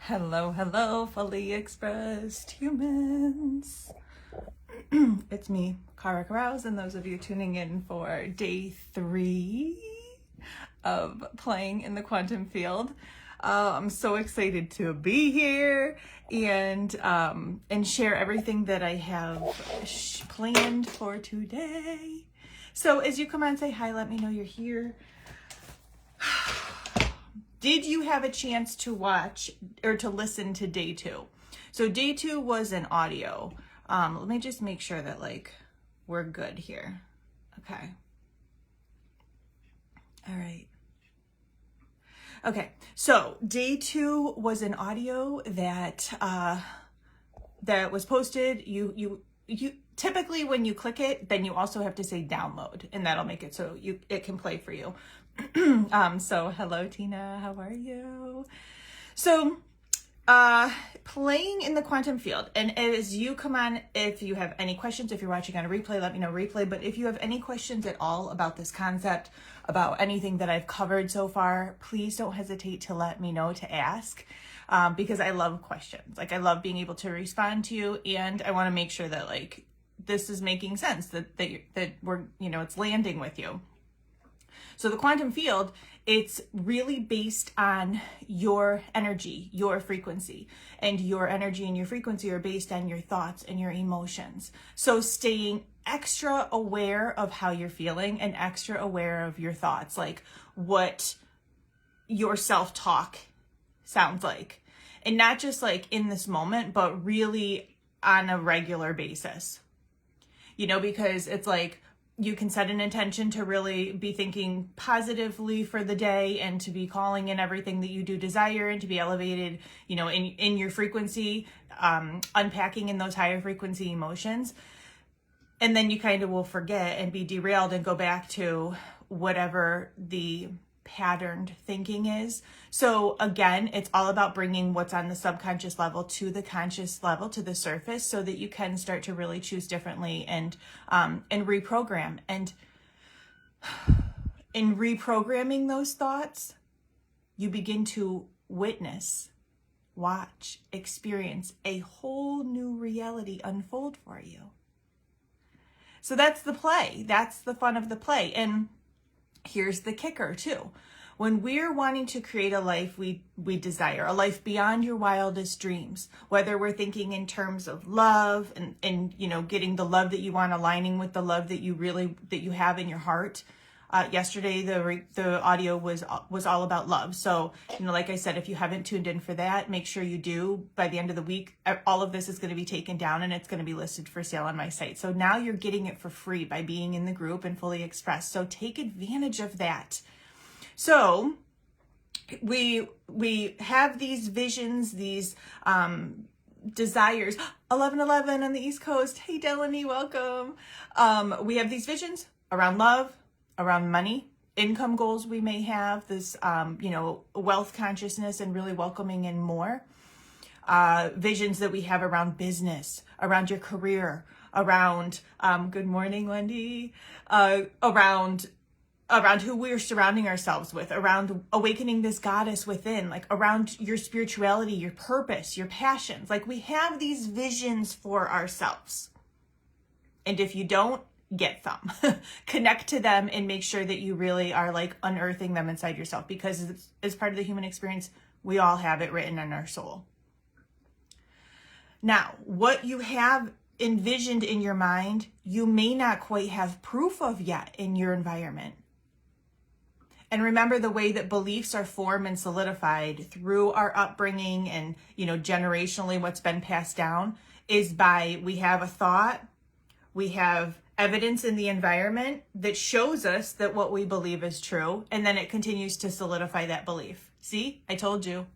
Hello, hello, fully expressed humans. It's me, Kara Carouse, and those of you tuning in for day 3 of playing in the quantum field. I'm so excited to be here and share everything that I have planned for today. So as you come on, say hi, let me know you're here. Did you have a chance to watch or to listen to day 2? So day 2 was an audio. Let me just make sure that we're good here. Okay. All right. Okay. So day 2 was an audio that that was posted. You typically when you click it, then you also have to say download, and that'll make it so it can play for you. So hello Tina, how are you? So playing in the quantum field, and as you come on, if you have any questions, if you're watching on a replay, let me know replay, but if you have any questions at all about this concept, about anything that I've covered so far, please don't hesitate to let me know, to ask, because I love questions. I love being able to respond to you, and I want to make sure that this is making sense, that we're, it's landing with you. So the quantum field, it's really based on your energy, your frequency, and your energy and your frequency are based on your thoughts and your emotions. So staying extra aware of how you're feeling and extra aware of your thoughts, like what your self-talk sounds like. And not just in this moment, but really on a regular basis. Because it's you can set an intention to really be thinking positively for the day and to be calling in everything that you do desire and to be elevated, in your frequency, unpacking in those higher frequency emotions. And then you kind of will forget and be derailed and go back to whatever the patterned thinking is. So again, it's all about bringing what's on the subconscious level to the conscious level, to the surface, so that you can start to really choose differently and reprogram. And in reprogramming those thoughts, you begin to witness, watch, experience a whole new reality unfold for you. So that's the play. That's the fun of the play. And here's the kicker too. When we're wanting to create a life we desire, a life beyond your wildest dreams, whether we're thinking in terms of love and getting the love that you want, aligning with the love that you have in your heart. Yesterday, the audio was all about love. So, like I said, if you haven't tuned in for that, make sure you do. By the end of the week, all of this is going to be taken down and it's going to be listed for sale on my site. So now you're getting it for free by being in the group and fully expressed. So take advantage of that. So we have these visions, these desires. 11:11 on the East Coast. Hey, Delaney, welcome. We have these visions around love, around money, income goals we may have, this, wealth consciousness and really welcoming in more. Visions that we have around business, around your career, around, good morning, Wendy, around who we're surrounding ourselves with, around awakening this goddess within, around your spirituality, your purpose, your passions. We have these visions for ourselves. And if you don't, get them, connect to them, and make sure that you really are unearthing them inside yourself, because it's part of the human experience. We all have it written in our soul. Now, what you have envisioned in your mind, you may not quite have proof of yet in your environment. And remember, the way that beliefs are formed and solidified through our upbringing and, generationally what's been passed down is by, we have a thought, we have evidence in the environment that shows us that what we believe is true, and then it continues to solidify that belief. See, I told you.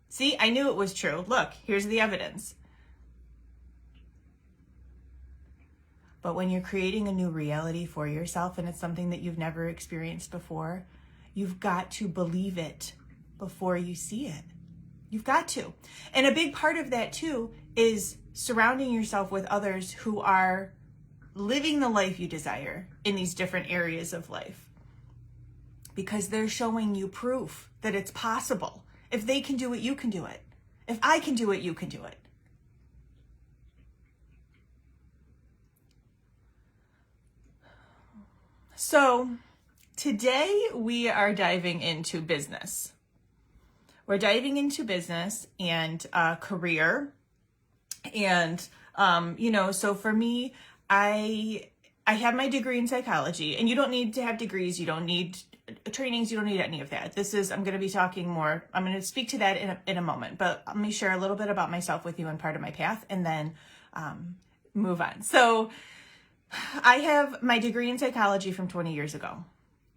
See, I knew it was true. Look, here's the evidence. But when you're creating a new reality for yourself and it's something that you've never experienced before, you've got to believe it before you see it. You've got to. And a big part of that too is surrounding yourself with others who are living the life you desire in these different areas of life, because they're showing you proof that it's possible. If they can do it, you can do it. If I can do it, you can do it. So today we are diving into business. We're diving into business and career. And, so for me, I have my degree in psychology, and you don't need to have degrees. You don't need trainings. You don't need any of that. I'm going to be talking more. I'm going to speak to that in a moment, but let me share a little bit about myself with you and part of my path, and then move on. So I have my degree in psychology from 20 years ago.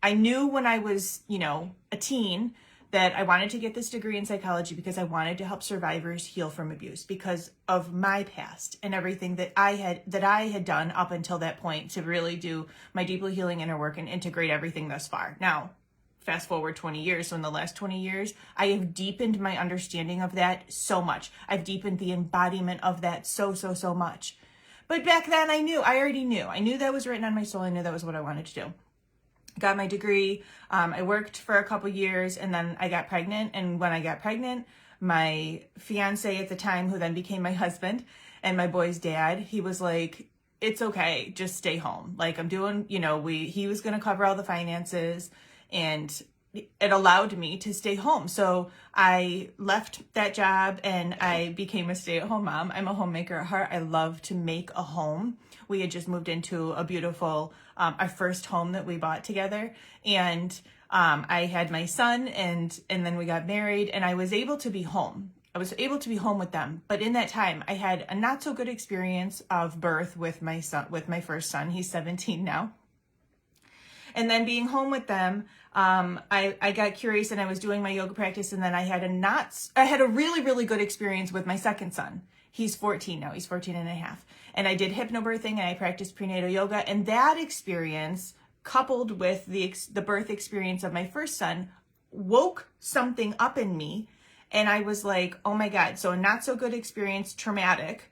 I knew when I was, a teen that I wanted to get this degree in psychology because I wanted to help survivors heal from abuse because of my past and everything that I had done up until that point to really do my deeply healing inner work and integrate everything thus far. Now, fast forward 20 years. So in the last 20 years, I have deepened my understanding of that so much. I've deepened the embodiment of that so much. But back then I already knew. I knew that was written on my soul. I knew that was what I wanted to do. Got my degree. I worked for a couple years, and then I got pregnant. And when I got pregnant, my fiance at the time, who then became my husband and my boy's dad, he was like, it's okay, just stay home. Like I'm doing, he was going to cover all the finances, and it allowed me to stay home. So I left that job and I became a stay-at-home mom. I'm a homemaker at heart. I love to make a home. We had just moved into a beautiful, our first home that we bought together. And I had my son, and then we got married, and I was able to be home. I was able to be home with them. But in that time, I had a not so good experience of birth with my son, with my first son. He's 17 now. And then being home with them, I got curious, and I was doing my yoga practice, and then I had a really, really good experience with my second son. He's 14 now. He's 14 and a half. And I did hypnobirthing, and I practiced prenatal yoga. And that experience, coupled with the birth experience of my first son, woke something up in me. And I was like, oh my God. So a not so good experience, traumatic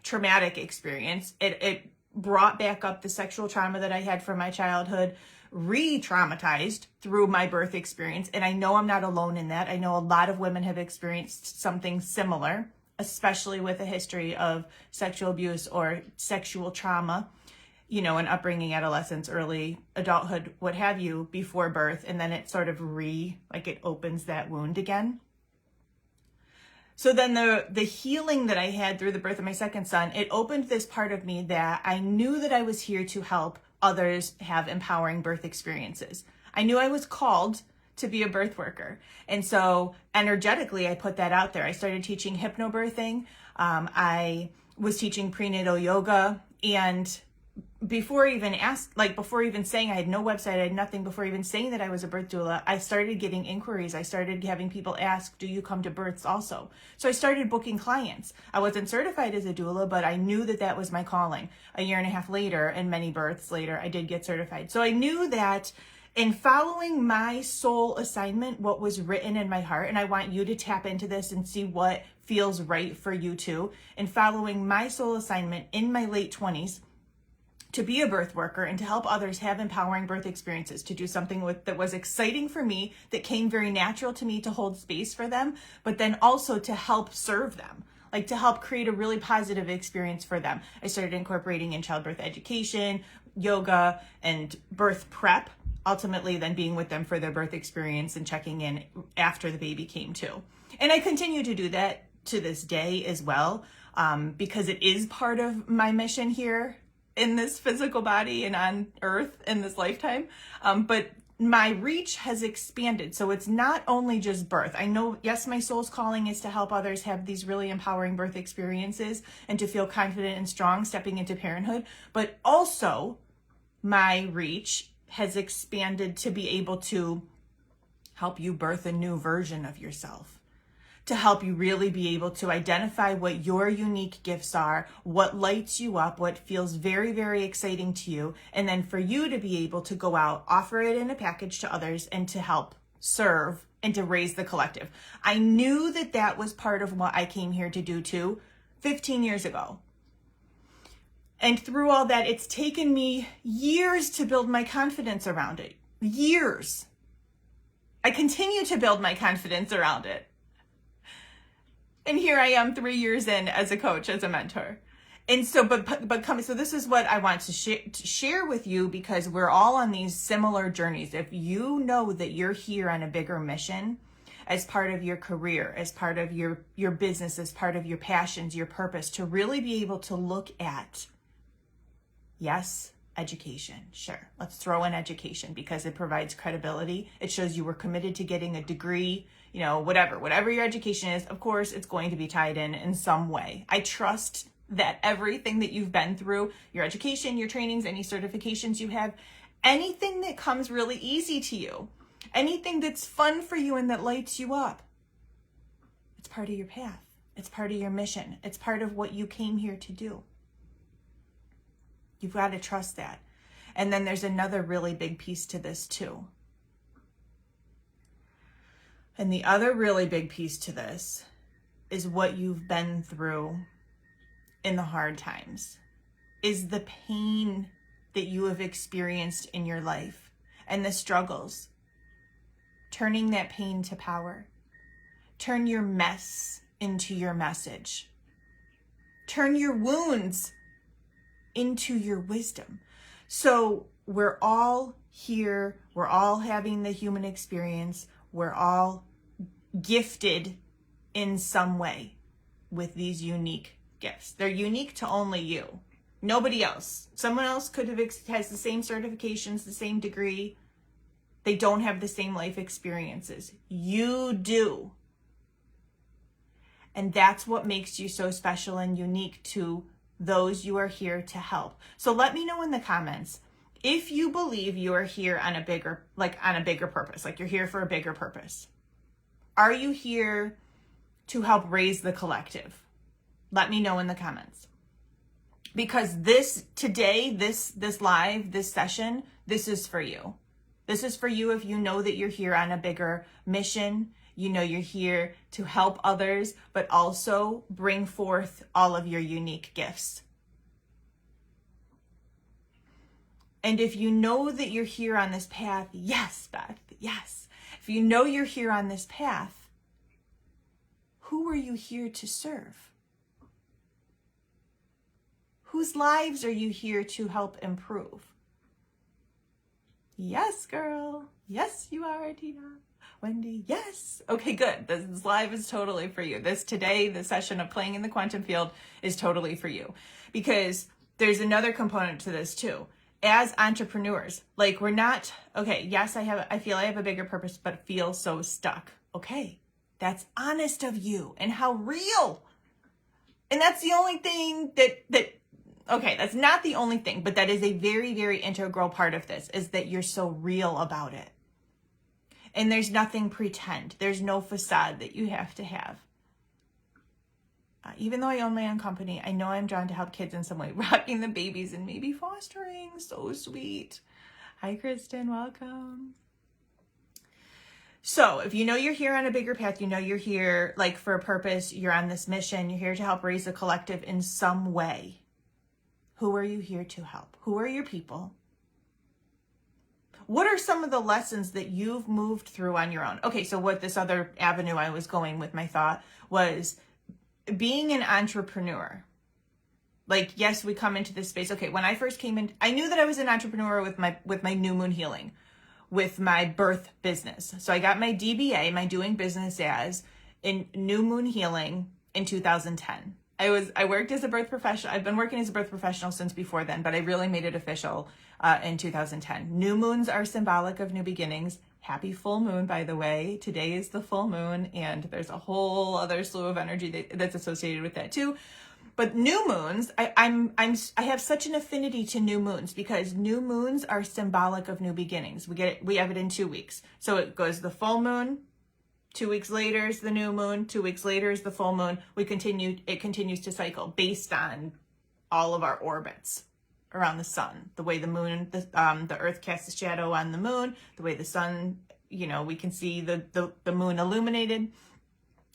experience. It brought back up the sexual trauma that I had from my childhood, re-traumatized through my birth experience. And I know I'm not alone in that. I know a lot of women have experienced something similar, especially with a history of sexual abuse or sexual trauma, in upbringing, adolescence, early adulthood, what have you, before birth. And then it sort of it opens that wound again. So then the healing that I had through the birth of my second son, it opened this part of me that I knew that I was here to help others have empowering birth experiences. I knew I was called to be a birth worker. And so energetically, I put that out there. I started teaching hypnobirthing. I was teaching prenatal yoga. And before even saying, I had no website, I had nothing, before even saying that I was a birth doula, I started getting inquiries. I started having people ask, do you come to births also? So I started booking clients. I wasn't certified as a doula, but I knew that that was my calling. A year and a half later, and many births later, I did get certified. So I knew that in following my soul assignment, what was written in my heart, and I want you to tap into this and see what feels right for you too, in following my soul assignment in my late 20s, to be a birth worker and to help others have empowering birth experiences, to do something that was exciting for me, that came very natural to me to hold space for them, but then also to help serve them, like to help create a really positive experience for them. I started incorporating in childbirth education, yoga, and birth prep, ultimately then being with them for their birth experience and checking in after the baby came too. And I continue to do that to this day as well, because it is part of my mission here in this physical body and on earth in this lifetime. But my reach has expanded. So it's not only just birth. I know, yes, my soul's calling is to help others have these really empowering birth experiences and to feel confident and strong stepping into parenthood, but also my reach has expanded to be able to help you birth a new version of yourself, to help you really be able to identify what your unique gifts are, what lights you up, what feels very, very exciting to you, and then for you to be able to go out, offer it in a package to others, and to help serve and to raise the collective. I knew that that was part of what I came here to do too, 15 years ago. And through all that, it's taken me years to build my confidence around it. Years. I continue to build my confidence around it. And here I am 3 years in as a coach, as a mentor. And so, so this is what I want to share with you, because we're all on these similar journeys. If you know that you're here on a bigger mission, as part of your career, as part of your business, as part of your passions, your purpose, to really be able to look at, yes, education. Sure, let's throw in education because it provides credibility. It shows you were committed to getting a degree, whatever your education is. Of course, it's going to be tied in some way. I trust that everything that you've been through, your education, your trainings, any certifications you have, anything that comes really easy to you, anything that's fun for you and that lights you up, it's part of your path. It's part of your mission. It's part of what you came here to do. You've got to trust that. And then there's another really big piece to this too. And the other really big piece to this is what you've been through in the hard times, is the pain that you have experienced in your life and the struggles. Turning that pain to power. Turn your mess into your message. Turn your wounds into your wisdom. So we're all here. We're all having the human experience. We're all gifted in some way with these unique gifts. They're unique to only you. Nobody else. Someone else has the same certifications, the same degree. They don't have the same life experiences. You do. And that's what makes you so special and unique to those you are here to help. So let me know in the comments if you believe you are here on a bigger purpose, like you're here for a bigger purpose. Are you here to help raise the collective? Let me know in the comments. Because this live, this session, this is for you. This is for you if you know that you're here on a bigger mission. You know you're here to help others, but also bring forth all of your unique gifts. And if you know that you're here on this path, yes, Beth, yes. If you know you're here on this path, who are you here to serve? Whose lives are you here to help improve? Yes, girl. Yes, you are, Tina. Wendy, yes. Okay, good. This live is totally for you. The session of playing in the quantum field is totally for you. Because there's another component to this too. As entrepreneurs, we're not, okay, yes, I feel I have a bigger purpose, but feel so stuck. Okay, that's honest of you and how real. And that's the only thing okay, that's not the only thing, but that is a very, very integral part of this, is that you're so real about it. And there's nothing pretend. There's no facade that you have to have. Even though I own my own company, I know I'm drawn to help kids in some way, rocking the babies and maybe fostering. So sweet. Hi, Kristen. Welcome. So if you know you're here on a bigger path, you know you're here for a purpose, you're on this mission, you're here to help raise the collective in some way. Who are you here to help? Who are your people? What are some of the lessons that you've moved through on your own? Okay, so what this other avenue I was going with my thought was being an entrepreneur. Yes, we come into this space. Okay, when I first came in, I knew that I was an entrepreneur with my new moon healing, with my birth business. So I got my DBA, my doing business as, in new moon healing in 2010. I worked as a birth professional. I've been working as a birth professional since before then, but I really made it official in 2010. New moons are symbolic of new beginnings. Happy full moon, by the way. Today is the full moon, and there's a whole other slew of energy that's associated with that too. But new moons, I have such an affinity to new moons because new moons are symbolic of new beginnings. We have it in 2 weeks. So it goes the full moon, 2 weeks later is the new moon, 2 weeks later is the full moon. It continues to cycle based on all of our orbits around the sun, the way the moon, the earth casts a shadow on the moon, the way the sun, we can see the moon illuminated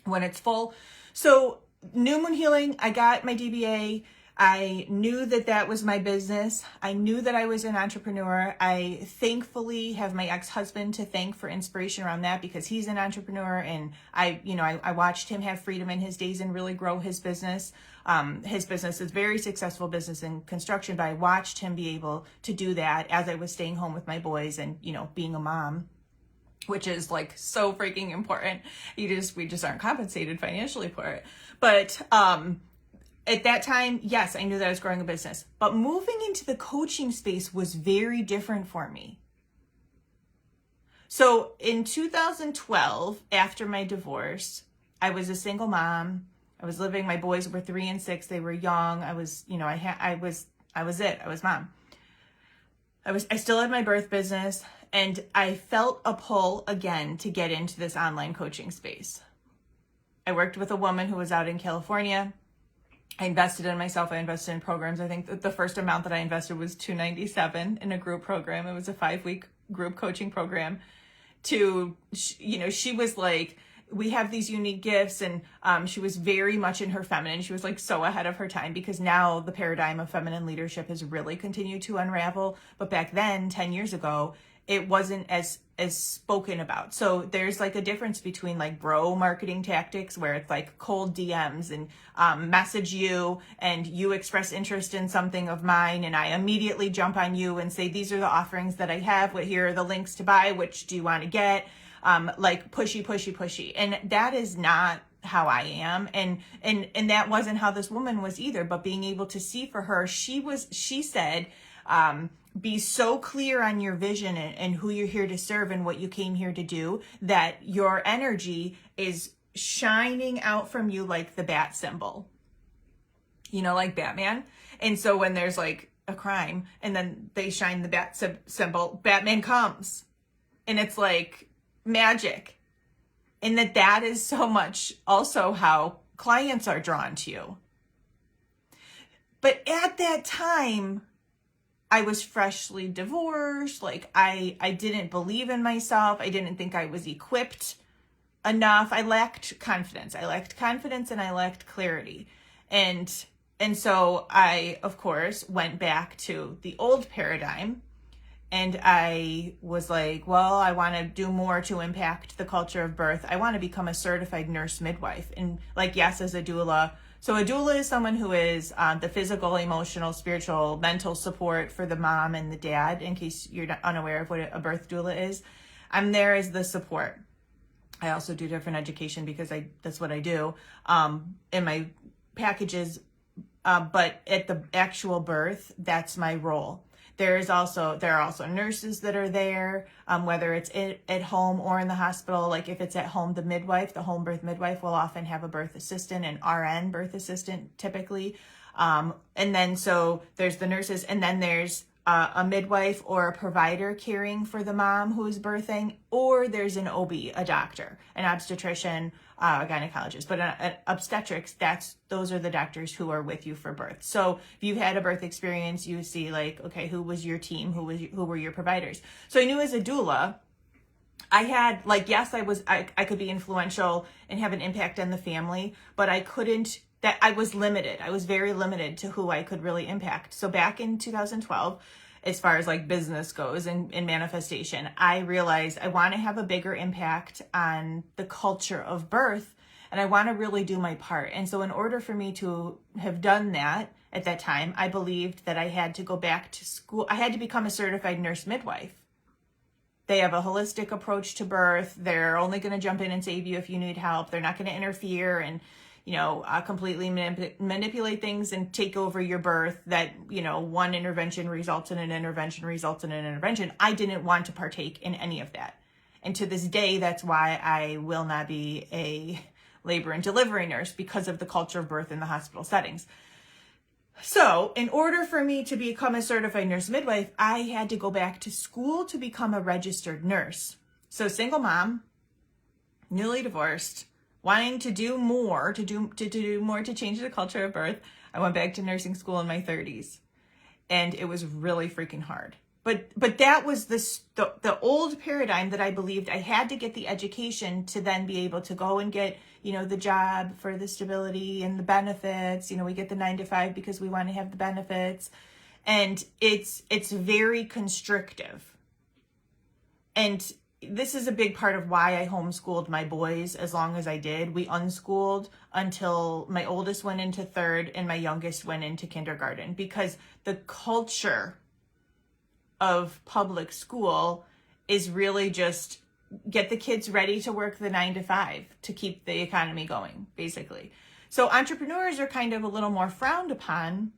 when it's full. So new moon healing, I got my DBA. I knew that that was my business. I knew that I was an entrepreneur. I thankfully have my ex-husband to thank for inspiration around that, because he's an entrepreneur, and I watched him have freedom in his days and really grow his business. His business is very successful business in construction, but I watched him be able to do that as I was staying home with my boys and, being a mom, which is like so freaking important. We just aren't compensated financially for it. But, at that time, yes, I knew that I was growing a business, but moving into the coaching space was very different for me. So in 2012, after my divorce, I was a single mom. I was living, my boys were 3 and 6. They were young. I was mom. I still had my birth business, and I felt a pull again to get into this online coaching space. I worked with a woman who was out in California. I invested in myself. I invested in programs. I think that the first amount that I invested was $297 in a group program. It was a 5-week group coaching program. She was like, we have these unique gifts, and she was very much in her feminine. She was like so ahead of her time, because now the paradigm of feminine leadership has really continued to unravel. But back then, 10 years ago, it wasn't as spoken about. So there's like a difference between like bro marketing tactics, where it's like cold DMs and message you, and you express interest in something of mine, and I immediately jump on you and say, these are the offerings that I have, here are the links to buy, which do you want to get? Like pushy. And that is not how I am. And that wasn't how this woman was either. But being able to see for her, she said, be so clear on your vision and who you're here to serve and what you came here to do, that your energy is shining out from you like the bat symbol, like Batman. And so when there's like a crime and then they shine the bat symbol, Batman comes, and it's like magic. And that is so much also how clients are drawn to you. But at that time, I was freshly divorced. Like I didn't believe in myself. I didn't think I was equipped enough. I lacked confidence. And I lacked clarity. And so I, of course, went back to the old paradigm, and I was like, well, I want to do more to impact the culture of birth. I want to become a certified nurse midwife, and like, yes, as a doula. So a doula is someone who is the physical, emotional, spiritual, mental support for the mom and the dad, in case you're unaware of what a birth doula is. I'm there as the support. I also do different education because that's what I do in my packages. But at the actual birth, that's my role. There are also nurses that are there, whether it's at home or in the hospital. Like if it's at home, the home birth midwife will often have a birth assistant, an RN birth assistant typically. And then so there's the nurses, and then there's a midwife or a provider caring for the mom who is birthing, or there's an OB, a doctor, an obstetrician, a gynecologist. But obstetrics, those are the doctors who are with you for birth. So if you've had a birth experience, you see like, okay, who was your team? Who were your providers? So I knew as a doula, I had like, yes, I could be influential and have an impact on the family, but I was limited. I was very limited to who I could really impact. So back in 2012, as far as like business goes and manifestation, I realized I want to have a bigger impact on the culture of birth, and I want to really do my part. And so in order for me to have done that at that time, I believed that I had to go back to school. I had to become a certified nurse midwife. They have a holistic approach to birth. They're only going to jump in and save you if you need help. They're not going to interfere and completely manipulate things and take over your birth, that, one intervention results in an intervention results in an intervention. I didn't want to partake in any of that. And to this day, that's why I will not be a labor and delivery nurse, because of the culture of birth in the hospital settings. So in order for me to become a certified nurse midwife, I had to go back to school to become a registered nurse. So single mom, newly divorced, wanting to do more, to change the culture of birth, I went back to nursing school in my 30s. And it was really freaking hard. But that was the old paradigm that I believed I had to get the education to then be able to go and get, the job for the stability and the benefits. We get the 9 to 5 because we want to have the benefits. And it's very constrictive. And this is a big part of why I homeschooled my boys as long as I did. We unschooled until my oldest went into 3rd and my youngest went into kindergarten, because the culture of public school is really just get the kids ready to work the 9 to 5 to keep the economy going, basically. So entrepreneurs are kind of a little more frowned upon,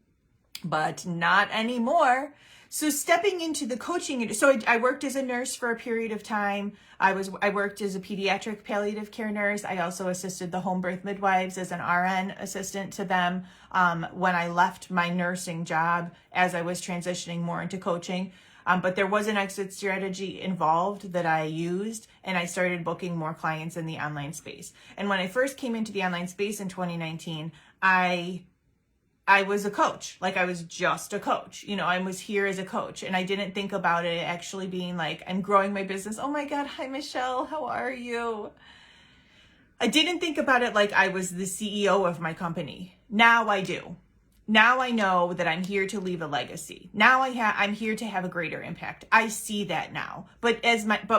but not anymore. So stepping into the coaching, so I worked as a nurse for a period of time. I worked as a pediatric palliative care nurse. I also assisted the home birth midwives as an RN assistant to them when I left my nursing job as I was transitioning more into coaching. But there was an exit strategy involved that I used, and I started booking more clients in the online space. And when I first came into the online space in 2019, I was a coach. Like, I was just a coach. I was here as a coach, and I didn't think about it actually being like, I'm growing my business. Oh my God. Hi, Michelle. How are you? I didn't think about it like I was the CEO of my company. Now I do. Now I know that I'm here to leave a legacy. Now I'm here to have a greater impact. I see that now. But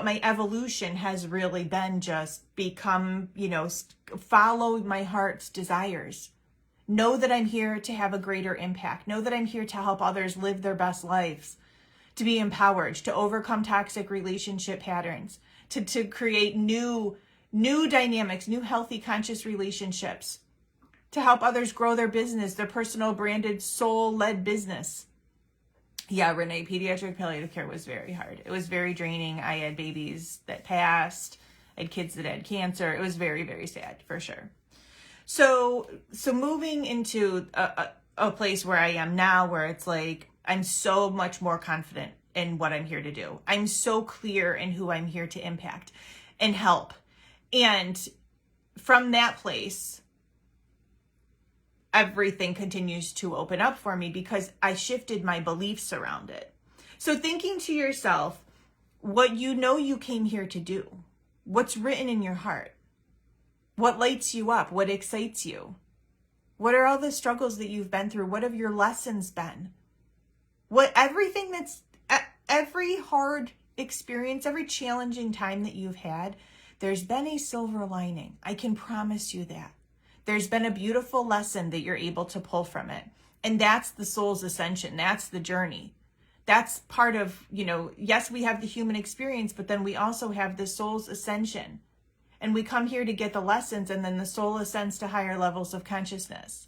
my evolution has really been just become, follow my heart's desires. Know that I'm here to have a greater impact. Know that I'm here to help others live their best lives, to be empowered, to overcome toxic relationship patterns, to create new dynamics, new healthy, conscious relationships, to help others grow their business, their personal branded soul-led business. Yeah, Renee, pediatric palliative care was very hard. It was very draining. I had babies that passed. I had kids that had cancer. It was very, very sad, for sure. So moving into a place where I am now, where it's like, I'm so much more confident in what I'm here to do. I'm so clear in who I'm here to impact and help. And from that place, everything continues to open up for me because I shifted my beliefs around it. So thinking to yourself, what you came here to do, what's written in your heart, what lights you up, what excites you, what are all the struggles that you've been through, what have your lessons been, every hard experience, every challenging time that you've had, there's been a silver lining. I can promise you that. There's been a beautiful lesson that you're able to pull from it. And that's the soul's ascension. That's the journey. That's part of, yes, we have the human experience, but then we also have the soul's ascension. And we come here to get the lessons, and then the soul ascends to higher levels of consciousness.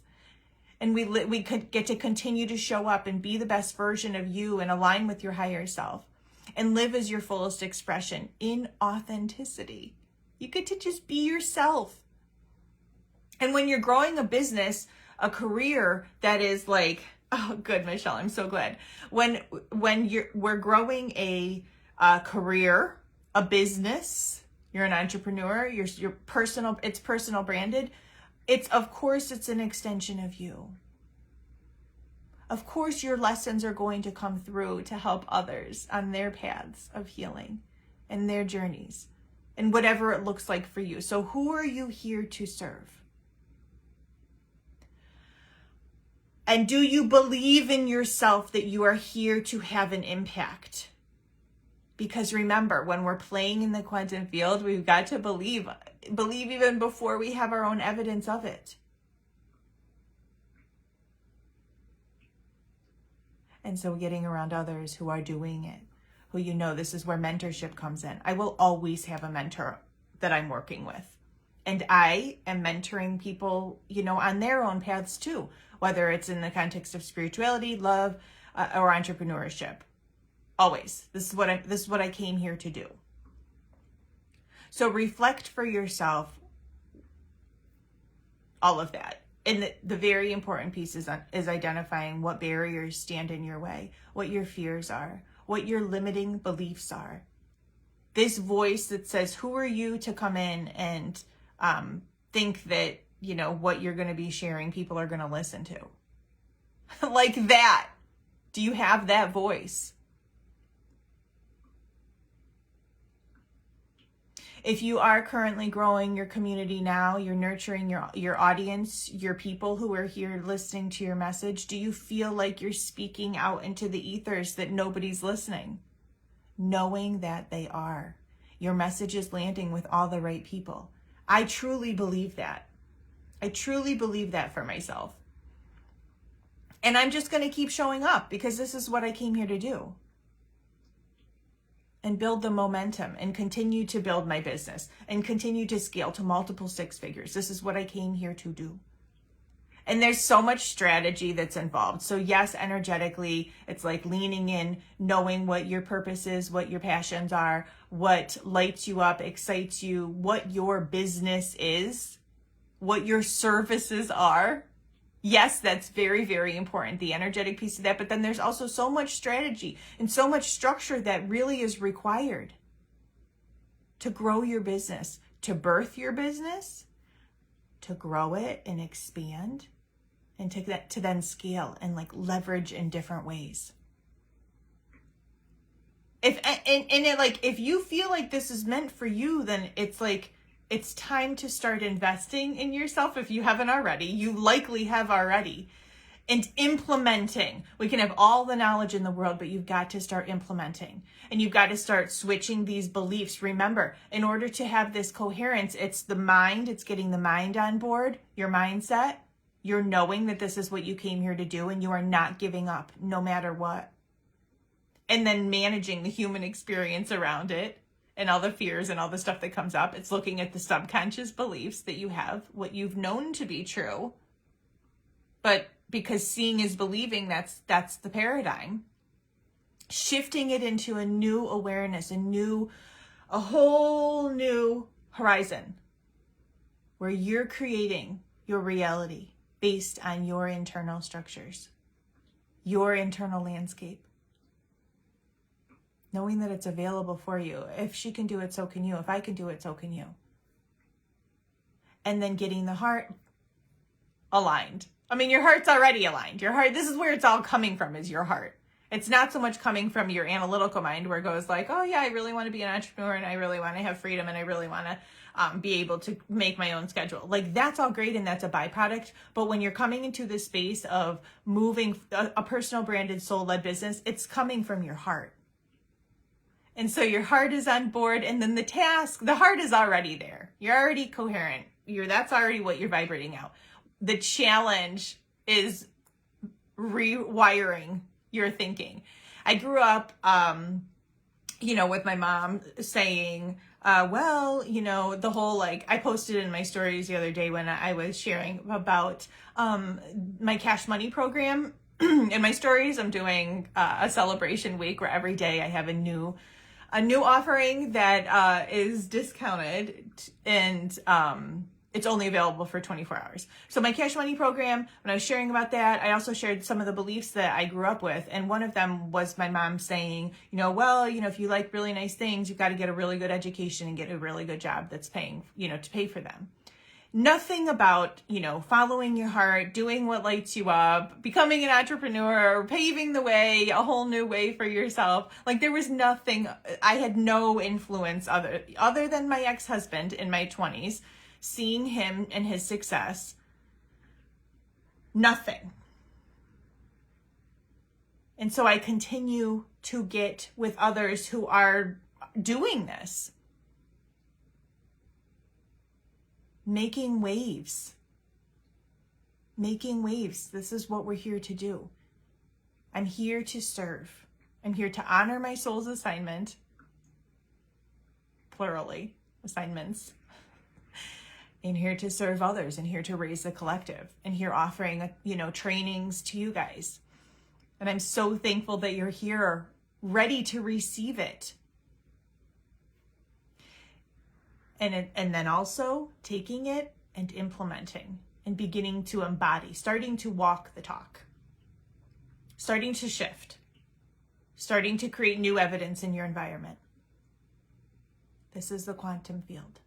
And we could get to continue to show up and be the best version of you and align with your higher self and live as your fullest expression in authenticity. You get to just be yourself. And when you're growing a business, a career that is like, oh, good, Michelle, I'm so glad. When we're growing a career, a business, you're an entrepreneur, you're personal, it's personal branded. Of course, it's an extension of you. Of course, your lessons are going to come through to help others on their paths of healing and their journeys and whatever it looks like for you. So who are you here to serve? And do you believe in yourself that you are here to have an impact? Because remember, when we're playing in the quantum field, we've got to believe even before we have our own evidence of it. And so getting around others who are doing it, who this is where mentorship comes in. I will always have a mentor that I'm working with. And I am mentoring people, on their own paths too, whether it's in the context of spirituality, love, or entrepreneurship. Always. This is what I came here to do. So reflect for yourself all of that. And the very important piece is identifying what barriers stand in your way, what your fears are, what your limiting beliefs are. This voice that says, who are you to come in and think that, what you're going to be sharing, people are going to listen to. Like that. Do you have that voice? If you are currently growing your community now, you're nurturing your audience, your people who are here listening to your message, do you feel like you're speaking out into the ethers that nobody's listening? Knowing that they are. Your message is landing with all the right people. I truly believe that. I truly believe that for myself. And I'm just going to keep showing up because this is what I came here to do. And build the momentum and continue to build my business and continue to scale to multiple six figures. This is what I came here to do. And there's so much strategy that's involved. So yes, energetically, it's like leaning in, knowing what your purpose is, what your passions are, what lights you up, excites you, what your business is, what your services are. Yes, that's very, very important, the energetic piece of that. But then there's also so much strategy and so much structure that really is required to grow your business, to birth your business, to grow it and expand, and to then scale and like leverage in different ways. If you feel like this is meant for you, then it's like, it's time to start investing in yourself. If you haven't already, you likely have already, and implementing. We can have all the knowledge in the world, but you've got to start implementing, and you've got to start switching these beliefs. Remember, in order to have this coherence, it's the mind, it's getting the mind on board, your mindset. You're knowing that this is what you came here to do, and you are not giving up no matter what. And then managing the human experience around it and all the fears and all the stuff that comes up. It's looking at the subconscious beliefs that you have, what you've known to be true. But because seeing is believing, that's the paradigm. Shifting it into a new awareness, a whole new horizon where you're creating your reality based on your internal structures, your internal landscape. Knowing that it's available for you. If she can do it, so can you. If I can do it, so can you. And then getting the heart aligned. I mean, your heart's already aligned. Your heart, this is where it's all coming from, is your heart. It's not so much coming from your analytical mind where it goes like, oh yeah, I really want to be an entrepreneur and I really want to have freedom and I really want to be able to make my own schedule. Like that's all great and that's a byproduct. But when you're coming into this space of moving a personal branded soul-led business, it's coming from your heart. And so your heart is on board, and then the heart is already there. You're already coherent. That's already what you're vibrating out. The challenge is rewiring your thinking. I grew up, with my mom saying, the whole, I posted in my stories the other day when I was sharing about my cash money program. In my stories, I'm doing a celebration week where every day I have a new offering that is discounted, and it's only available for 24 hours. So my cash money program, when I was sharing about that, I also shared some of the beliefs that I grew up with. And one of them was my mom saying, if you like really nice things, you've got to get a really good education and get a really good job that's paying, to pay for them. Nothing about, following your heart, doing what lights you up, becoming an entrepreneur, paving the way, a whole new way for yourself. Like there was nothing, I had no influence other than my ex-husband in my 20s, seeing him and his success. Nothing. And so I continue to get with others who are doing this. Making waves. This is what we're here to do. I'm here to serve. I'm here to honor my soul's assignment. Plurally, assignments. And here to serve others and here to raise the collective and here offering, trainings to you guys. And I'm so thankful that you're here ready to receive it. And then also taking it and implementing and beginning to embody, starting to walk the talk, starting to shift, starting to create new evidence in your environment. This is the quantum field.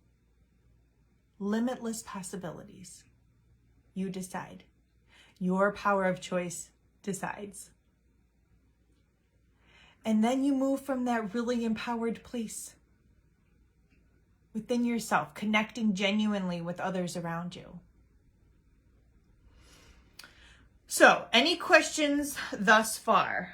Limitless possibilities. You decide. Your power of choice decides. And then you move from that really empowered place within yourself, connecting genuinely with others around you. So, any questions thus far?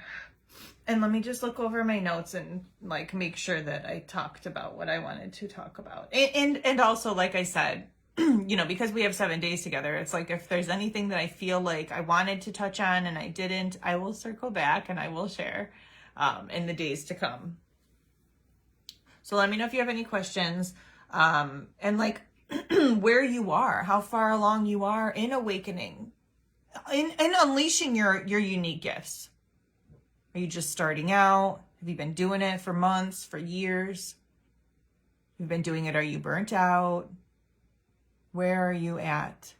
And let me just look over my notes and like make sure that I talked about what I wanted to talk about. And also, like I said, you know, because we have 7 days together, it's like if there's anything that I feel like I wanted to touch on and I didn't, I will circle back and I will share in the days to come. So let me know if you have any questions, and like where you are, how far along you are in awakening, in unleashing your unique gifts. Are you just starting out? Have you been doing it for months, for years? You've been doing it. Are you burnt out? Where are you at?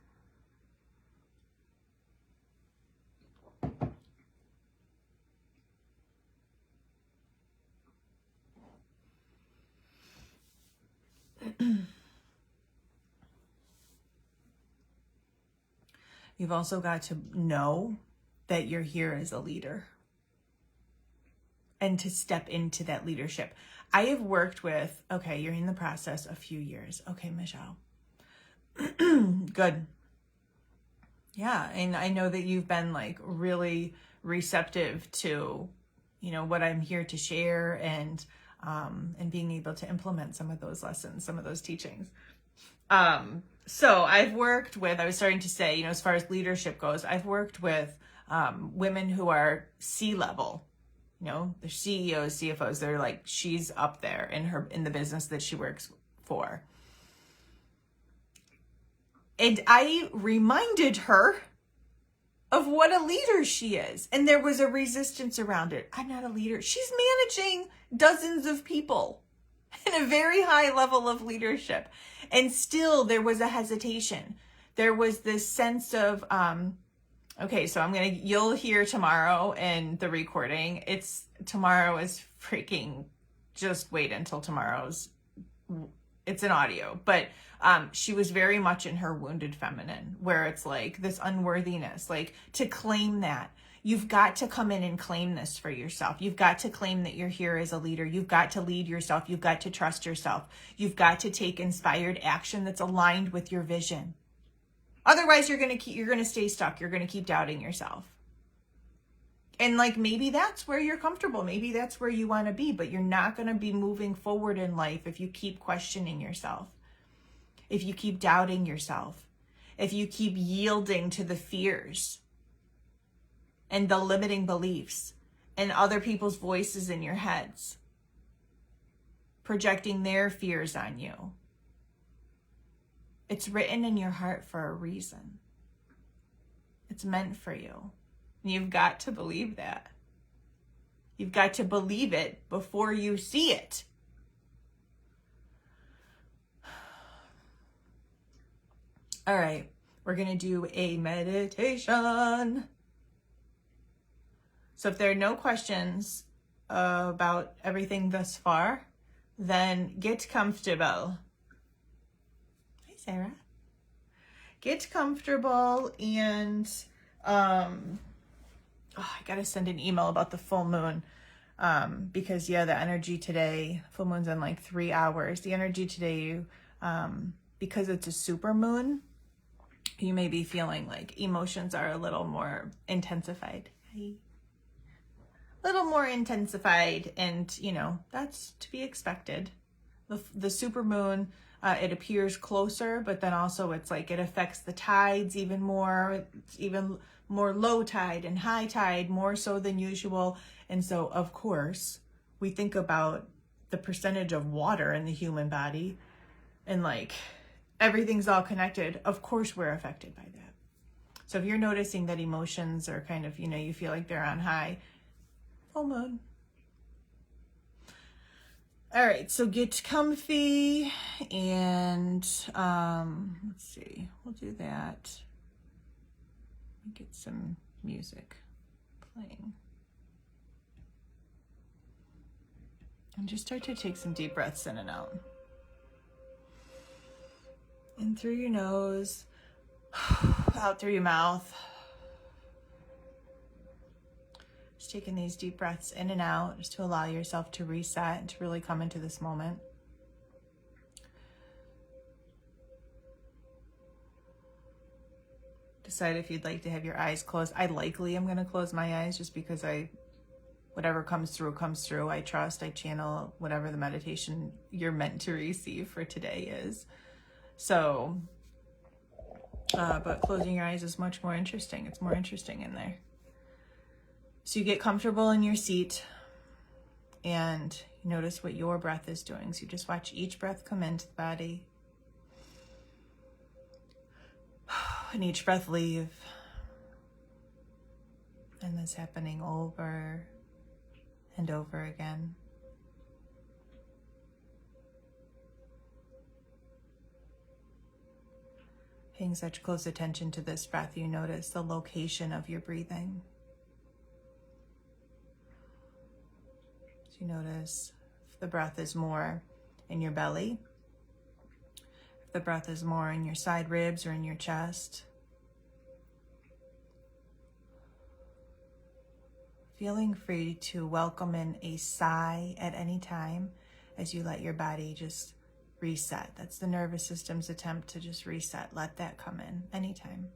You've also got to know that you're here as a leader and to step into that leadership. I have worked with, okay, you're in the process a few years. Okay, Michelle. Good. Yeah, and I know that you've been like really receptive to, you know, what I'm here to share and being able to implement some of those lessons, some of those teachings. So I've worked with, I was starting to say, you know, as far as leadership goes, I've worked with women who are C-level, you know, they're CEOs, CFOs. They're like, she's up there in the business that she works for. And I reminded her of what a leader she is. And there was a resistance around it. I'm not a leader. She's managing dozens of people in a very high level of leadership. And still there was a hesitation. There was this sense of, okay, so you'll hear tomorrow in the recording. Tomorrow is freaking, just wait until tomorrow's, it's an audio. But she was very much in her wounded feminine, where it's like this unworthiness, like to claim that. You've got to come in and claim this for yourself. You've got to claim that you're here as a leader. You've got to lead yourself. You've got to trust yourself. You've got to take inspired action that's aligned with your vision. Otherwise, you're going to stay stuck. You're going to keep doubting yourself. And like, maybe that's where you're comfortable. Maybe that's where you want to be, but you're not going to be moving forward in life if you keep questioning yourself. If you keep doubting yourself, if you keep yielding to the fears and the limiting beliefs and other people's voices in your heads, projecting their fears on you. It's written in your heart for a reason. It's meant for you. And you've got to believe that. You've got to believe it before you see it. All right, we're going to do a meditation. So if there are no questions about everything thus far, then get comfortable. Hi, Sarah. Get comfortable and, I got to send an email about the full moon because, yeah, the energy today, full moon's in like 3 hours. The energy today, because it's a super moon, you may be feeling like emotions are a little more intensified. A little more intensified, and you know, that's to be expected. The super moon, it appears closer, but then also it's like it affects the tides even more. It's even more low tide and high tide, more so than usual. And so, of course, we think about the percentage of water in the human body, and like everything's all connected. Of course, we're affected by that. So if you're noticing that emotions are kind of, you know, you feel like they're on high, full moon. All right, so get comfy and let's see, we'll do that. Get some music playing. And just start to take some deep breaths in and out. In through your nose, out through your mouth. Just taking these deep breaths in and out just to allow yourself to reset and to really come into this moment. decide if you'd like to have your eyes closed. I likely am going to close my eyes just because whatever comes through, comes through. I trust, I channel whatever the meditation you're meant to receive for today is. So, but closing your eyes is much more interesting. It's more interesting in there. So you get comfortable in your seat and you notice what your breath is doing. So you just watch each breath come into the body and each breath leave. And this happening over and over again. Paying such close attention to this breath, you notice the location of your breathing. So you notice if the breath is more in your belly, if the breath is more in your side ribs or in your chest. Feeling free to welcome in a sigh at any time as you let your body just reset. That's the nervous system's attempt to just reset. Let that come in anytime.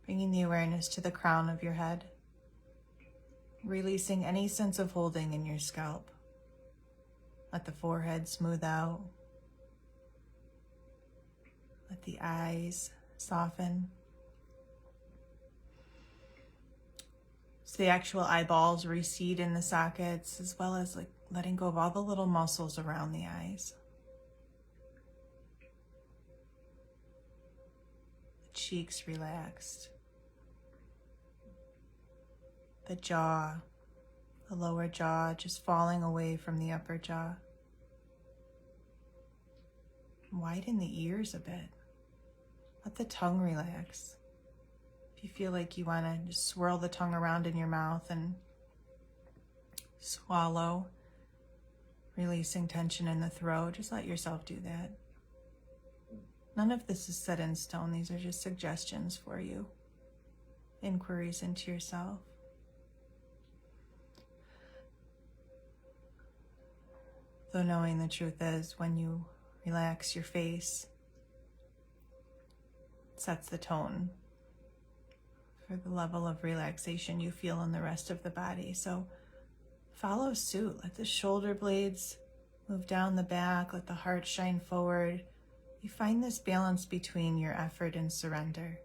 Bringing the awareness to the crown of your head. Releasing any sense of holding in your scalp. Let the forehead smooth out. Let the eyes soften. So the actual eyeballs recede in the sockets, as well as like letting go of all the little muscles around the eyes. The cheeks relaxed. The jaw, the lower jaw just falling away from the upper jaw. Widen the ears a bit. Let the tongue relax. If you feel like you want to just swirl the tongue around in your mouth and swallow, releasing tension in the throat, just let yourself do that. None of this is set in stone. These are just suggestions for you. Inquiries into yourself. Though knowing the truth is, when you relax your face, it sets the tone for the level of relaxation you feel in the rest of the body. So follow suit. Let the shoulder blades move down the back. Let the heart shine forward. You find this balance between your effort and surrender,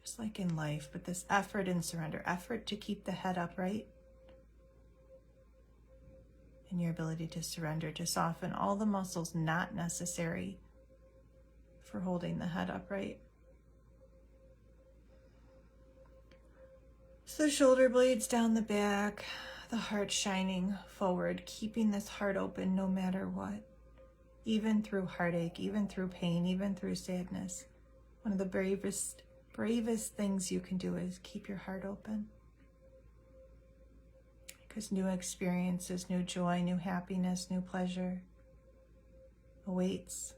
just like in life, but this effort and surrender. Effort to keep the head upright, and your ability to surrender, to soften all the muscles not necessary for holding the head upright. So the shoulder blades down the back, the heart shining forward, keeping this heart open no matter what, even through heartache, even through pain, even through sadness. One of the bravest things you can do is keep your heart open. Because new experiences, new joy, new happiness, new pleasure awaits.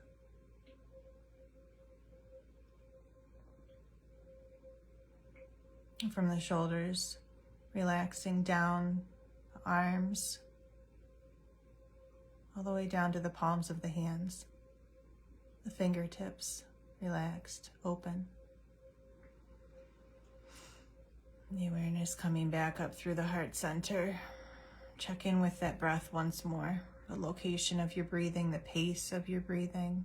And from the shoulders, relaxing down the arms, all the way down to the palms of the hands. The fingertips relaxed, open. The awareness coming back up through the heart center. Check in with that breath once more. The location of your breathing, the pace of your breathing.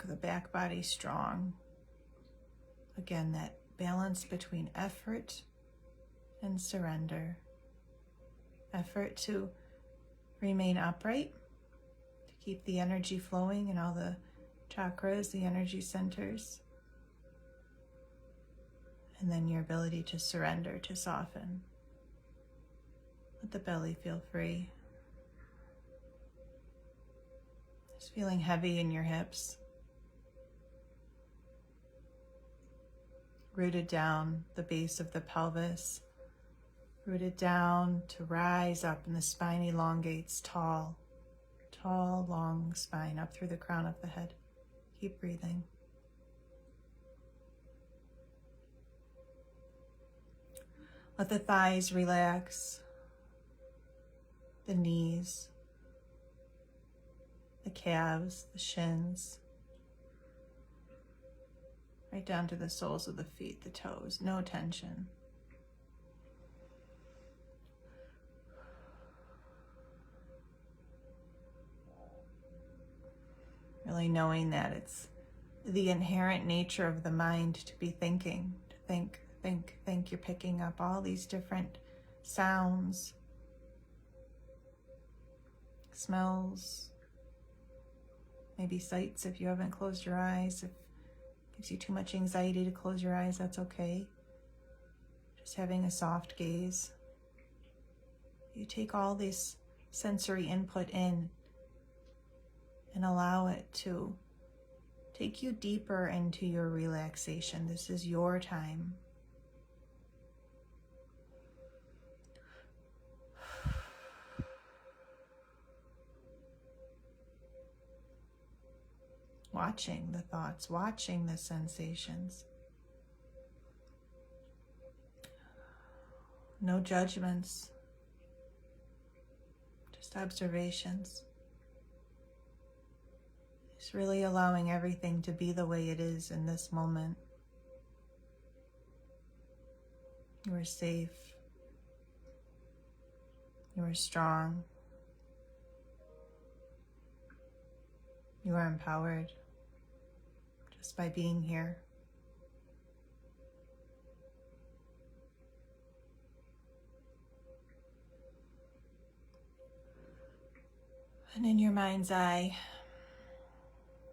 The back body strong. Again, that balance between effort and surrender. Effort to remain upright, to keep the energy flowing in all the chakras, the energy centers. And then your ability to surrender, to soften. Let the belly feel free. Just feeling heavy in your hips. Rooted down the base of the pelvis. Rooted down to rise up, and the spine elongates tall, long spine up through the crown of the head. Keep breathing. Let the thighs relax, the knees, the calves, the shins, right down to the soles of the feet, the toes, no tension. Really knowing that it's the inherent nature of the mind to be thinking, to think. You're picking up all these different sounds, smells, maybe sights if you haven't closed your eyes. If it gives you too much anxiety to close your eyes, that's okay. Just having a soft gaze. You take all this sensory input in and allow it to take you deeper into your relaxation. This is your time. Watching the thoughts, watching the sensations. No judgments, just observations. Just really allowing everything to be the way it is in this moment. You are safe. You are strong. You are empowered just by being here. And in your mind's eye,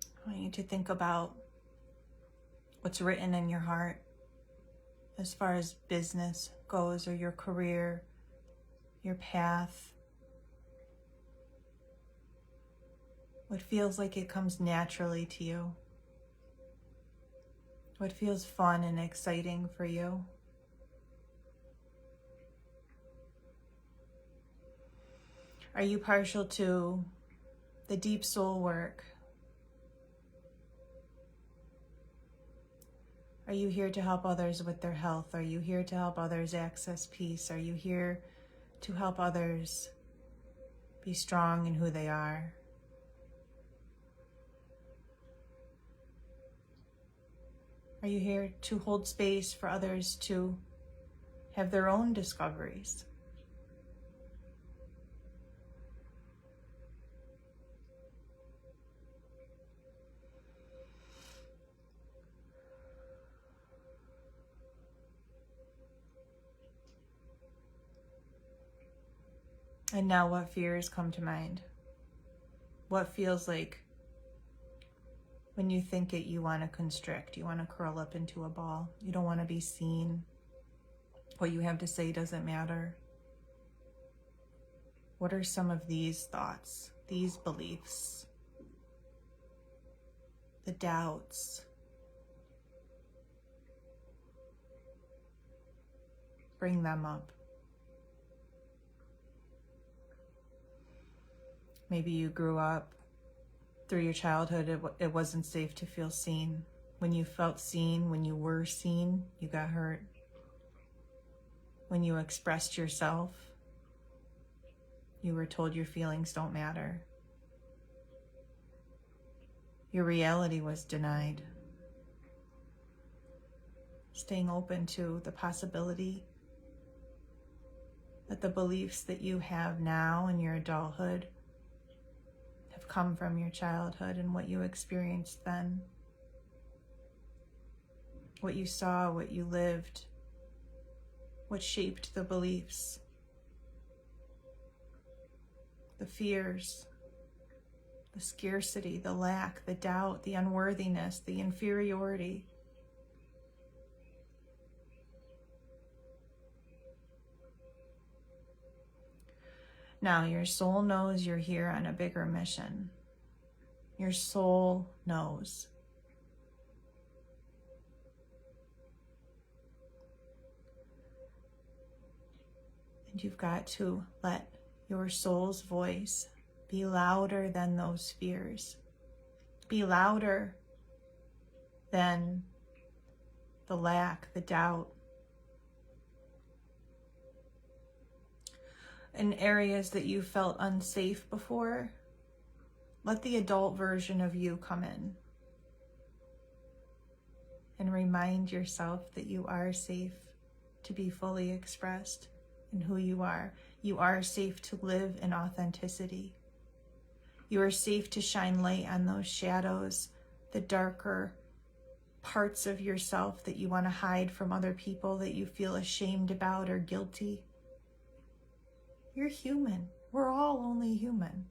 I want you to think about what's written in your heart as far as business goes, or your career, your path. What feels like it comes naturally to you? What feels fun and exciting for you? Are you partial to the deep soul work? Are you here to help others with their health? Are you here to help others access peace? Are you here to help others be strong in who they are? Are you here to hold space for others to have their own discoveries? And now what fears come to mind? What feels like when you think it, you want to constrict, you want to curl up into a ball. You don't want to be seen. What you have to say doesn't matter. What are some of these thoughts, these beliefs, the doubts? Bring them up. Maybe you grew up through your childhood, it wasn't safe to feel seen. When you felt seen, when you were seen, you got hurt. When you expressed yourself, you were told your feelings don't matter. Your reality was denied. Staying open to the possibility that the beliefs that you have now in your adulthood have come from your childhood and what you experienced then. What you saw, what you lived, what shaped the beliefs, the fears, the scarcity, the lack, the doubt, the unworthiness, the inferiority. Now, your soul knows you're here on a bigger mission. Your soul knows. And you've got to let your soul's voice be louder than those fears. Be louder than the lack, the doubt. in areas that you felt unsafe before, let the adult version of you come in and remind yourself that you are safe to be fully expressed in who you are. You are safe to live in authenticity. You are safe to shine light on those shadows, the darker parts of yourself that you want to hide from other people, that you feel ashamed about or guilty. You're human. We're all only human.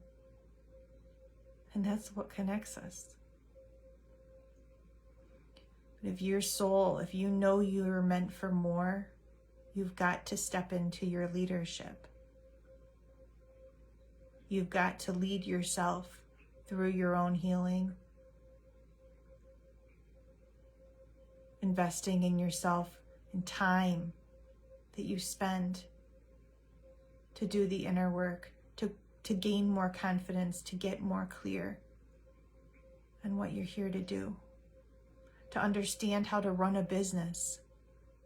And that's what connects us. But if your soul, if you know you are meant for more, you've got to step into your leadership. You've got to lead yourself through your own healing, investing in yourself and time that you spend to do the inner work, to gain more confidence, to get more clear on what you're here to do, to understand how to run a business,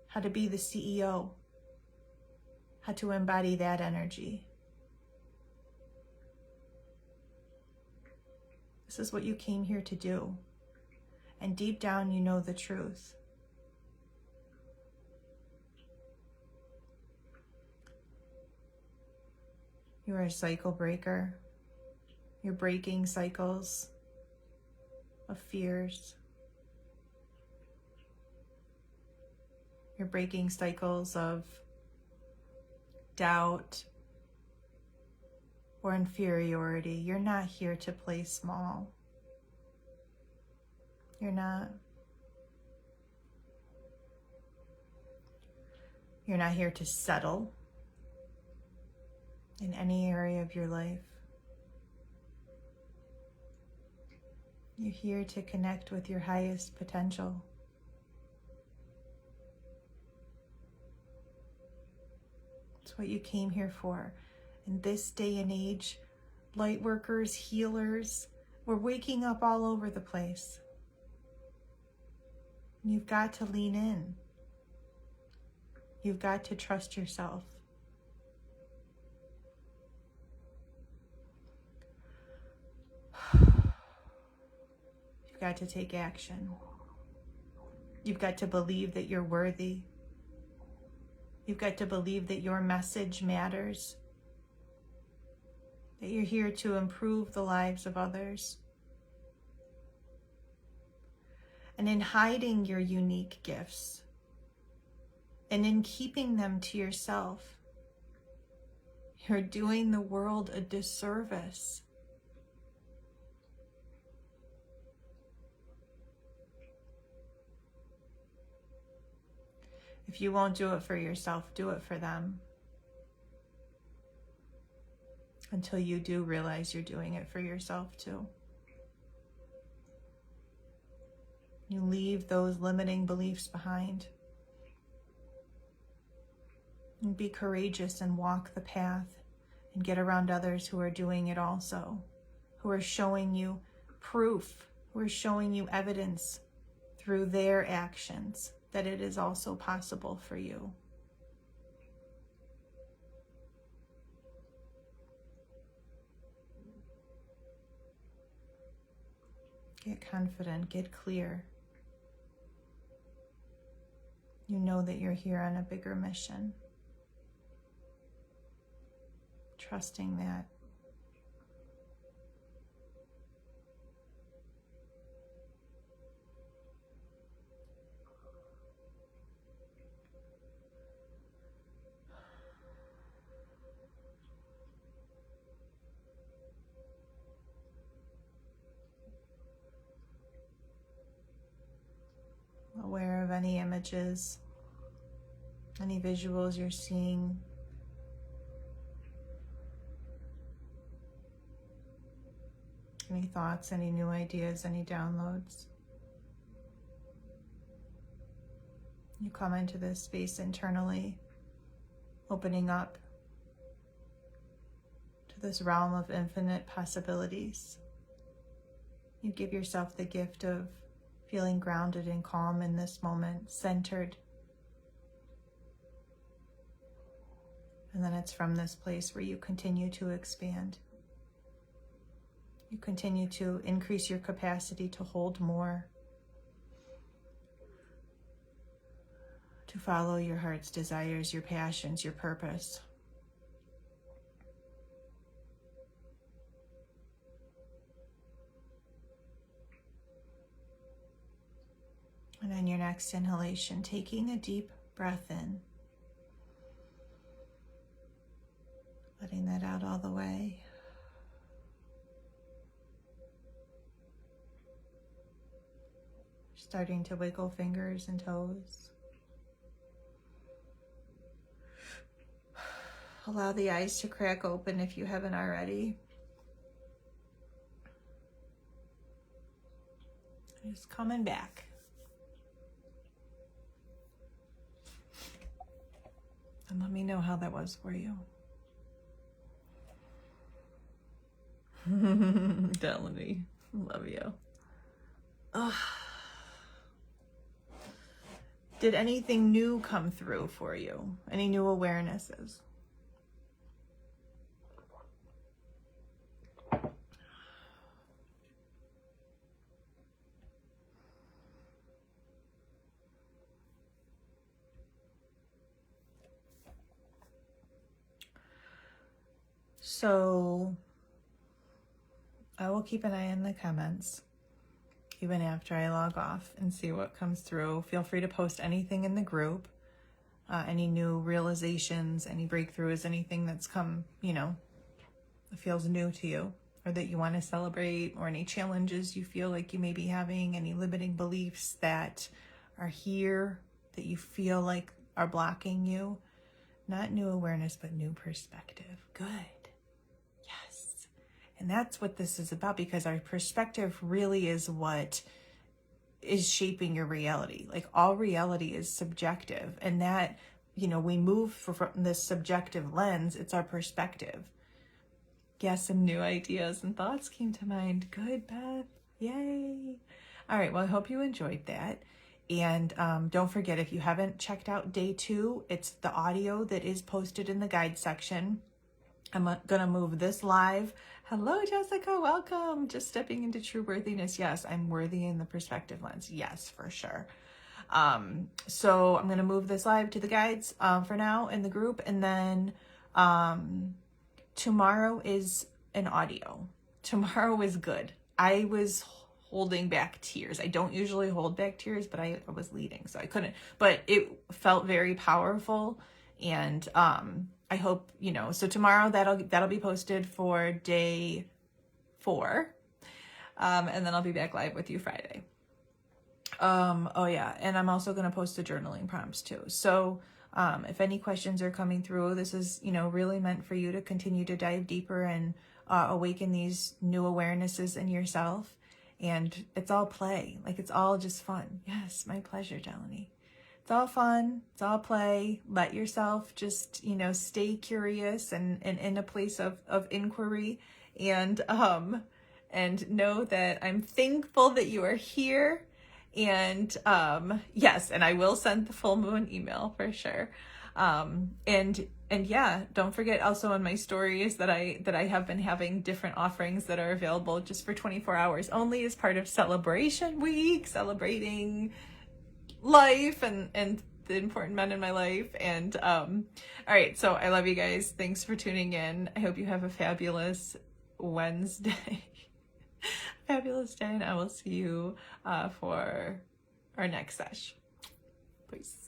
how to be the CEO, how to embody that energy. This is what you came here to do. And deep down, you know the truth. You are a cycle breaker. You're breaking cycles of fears. You're breaking cycles of doubt or inferiority. You're not here to play small. You're not. You're not here to settle in any area of your life. You're here to connect with your highest potential. It's what you came here for. In this day and age, light workers, healers, we're waking up all over the place. You've got to lean in. You've got to trust yourself. You've got to take action. You've got to believe that you're worthy. You've got to believe that your message matters, that you're here to improve the lives of others. And in hiding your unique gifts and in keeping them to yourself, you're doing the world a disservice. If you won't do it for yourself, do it for them. Until you do realize you're doing it for yourself too. You leave those limiting beliefs behind. And be courageous and walk the path and get around others who are doing it also, who are showing you proof, who are showing you evidence through their actions that it is also possible for you. Get confident, get clear. You know that you're here on a bigger mission. Trusting that. Aware of any images, any visuals you're seeing. Any thoughts, any new ideas, any downloads. You come into this space internally, opening up to this realm of infinite possibilities. You give yourself the gift of feeling grounded and calm in this moment, centered. And then it's from this place where you continue to expand. You continue to increase your capacity to hold more, to follow your heart's desires, your passions, your purpose. And then your next inhalation, taking a deep breath in, letting that out all the way. Starting to wiggle fingers and toes. Allow the eyes to crack open if you haven't already. Just coming back. And let me know how that was for you. Delaney, love you. Ugh. Did anything new come through for you? Any new awarenesses? So I will keep an eye on the comments even after I log off and see what comes through. Feel free to post anything in the group, any new realizations, any breakthroughs, anything that's come, that feels new to you or that you want to celebrate, or any challenges you feel like you may be having, any limiting beliefs that are here that you feel like are blocking you. Not new awareness, but new perspective. Good. Yes. And that's what this is about, because our perspective really is what is shaping your reality. Like, all reality is subjective, and that, we move from this subjective lens. It's our perspective. Yes, some new ideas and thoughts came to mind. Good, Beth. Yay. All right. Well, I hope you enjoyed that. And don't forget, if you haven't checked out day 2, it's the audio that is posted in the guide section. I'm going to move this live. Hello, Jessica. Welcome. Just stepping into true worthiness. Yes, I'm worthy in the perspective lens. Yes, for sure. So I'm going to move this live to the guides for now in the group. And then tomorrow is an audio. Tomorrow is good. I was holding back tears. I don't usually hold back tears, but I was leading, so I couldn't. But it felt very powerful, and I hope, so tomorrow that'll be posted for day 4, and then I'll be back live with you Friday. Oh yeah, and I'm also going to post the journaling prompts too. So if any questions are coming through, this is, really meant for you to continue to dive deeper and awaken these new awarenesses in yourself. And it's all play. Like, it's all just fun. Yes, my pleasure, Delaney. It's all fun. It's all play. Let yourself just, stay curious and in a place of inquiry. And know that I'm thankful that you are here. And yes, and I will send the full moon email for sure. And yeah, don't forget also on my stories that I have been having different offerings that are available just for 24 hours only as part of Celebration Week, celebrating life and the important men in my life. And all right, so I love you guys. Thanks for tuning in. I hope you have a fabulous Wednesday. Fabulous day, and I will see you for our next sesh. Peace.